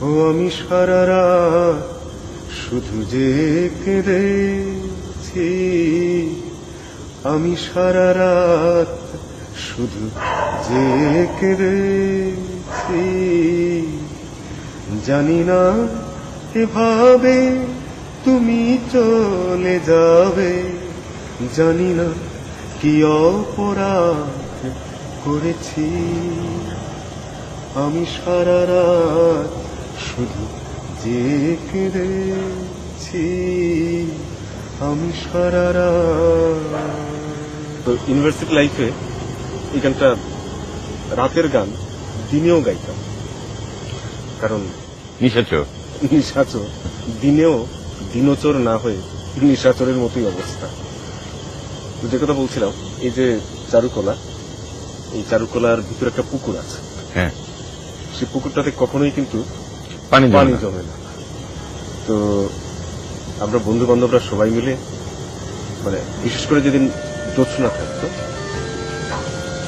ও আমি সারা রাত শুধু যে কেঁদেছি, আমি সারা রাত শুধু যে কেঁদেছি। জানি না এভাবে তুমি চলে যাবে, জানি না কি অপরাধ করেছি। আমি সারা রাত শুধু যে কেঁদেছি, আমি সারা রাত। তো ইউনিভার্সিটি লাইফে এই গানটা রাতের গান, দিনেও গাইতাম, কারণ নিশাচর দিনেও দিনচর না হয়ে নিশাচরের মতোই অবস্থা। তো যে কথা বলছিলাম, এই যে চারুকলা, এই চারুকলার ভিতরে একটা পুকুর আছে। হ্যাঁ, সেই পুকুরটাতে কখনোই কিন্তু পানি জমে না। তো আমরা বন্ধু বান্ধবরা সবাই মিলে, মানে বিশেষ করে যেদিন জোছনা থাকতো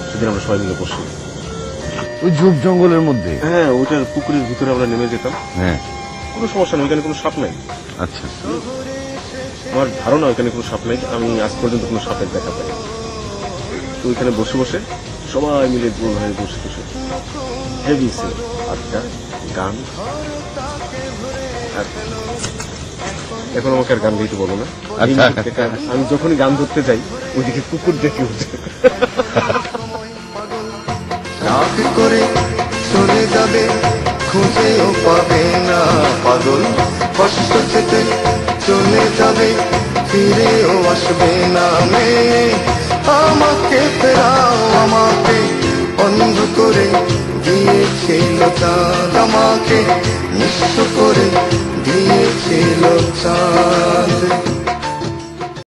সেদিন আমরা সবাই মিলে বসি ওই ঝোপ জঙ্গলের মধ্যে। হ্যাঁ, ওইটার পুকুরের ভিতরে আমরা নেমে যেতাম। হ্যাঁ, কোনো সমস্যা নেই, ওইখানে কোনো সাপ নাই। আচ্ছা, আমার ধারণা ওইখানে কোনো সাপ নাই, আমি আজ পর্যন্ত কোনো সাপের দেখা পাই। তো ওইখানে বসে বসে সবাই মিলে গোল হয়ে বসে বসে হেভি ছিল আড্ডা, গান। আর এখন আমাকে আর গান গাইতে বলো না। আমি যখনই গান ধরতে যাই ওইদিকে কুকুর দেখে উঠে রাত করে চলে যাবে, খুঁজেও পাবে না পাগল। কষ্ট পেতে চলে যাবে, ফিরেও আসবে না। মেয়ে আমাকে ফেরাও, আমাকে অন্ধ করে দিয়েছিল চাঁদ, আমাকে নিঃস্ব করে দিয়েছিল চাঁদ।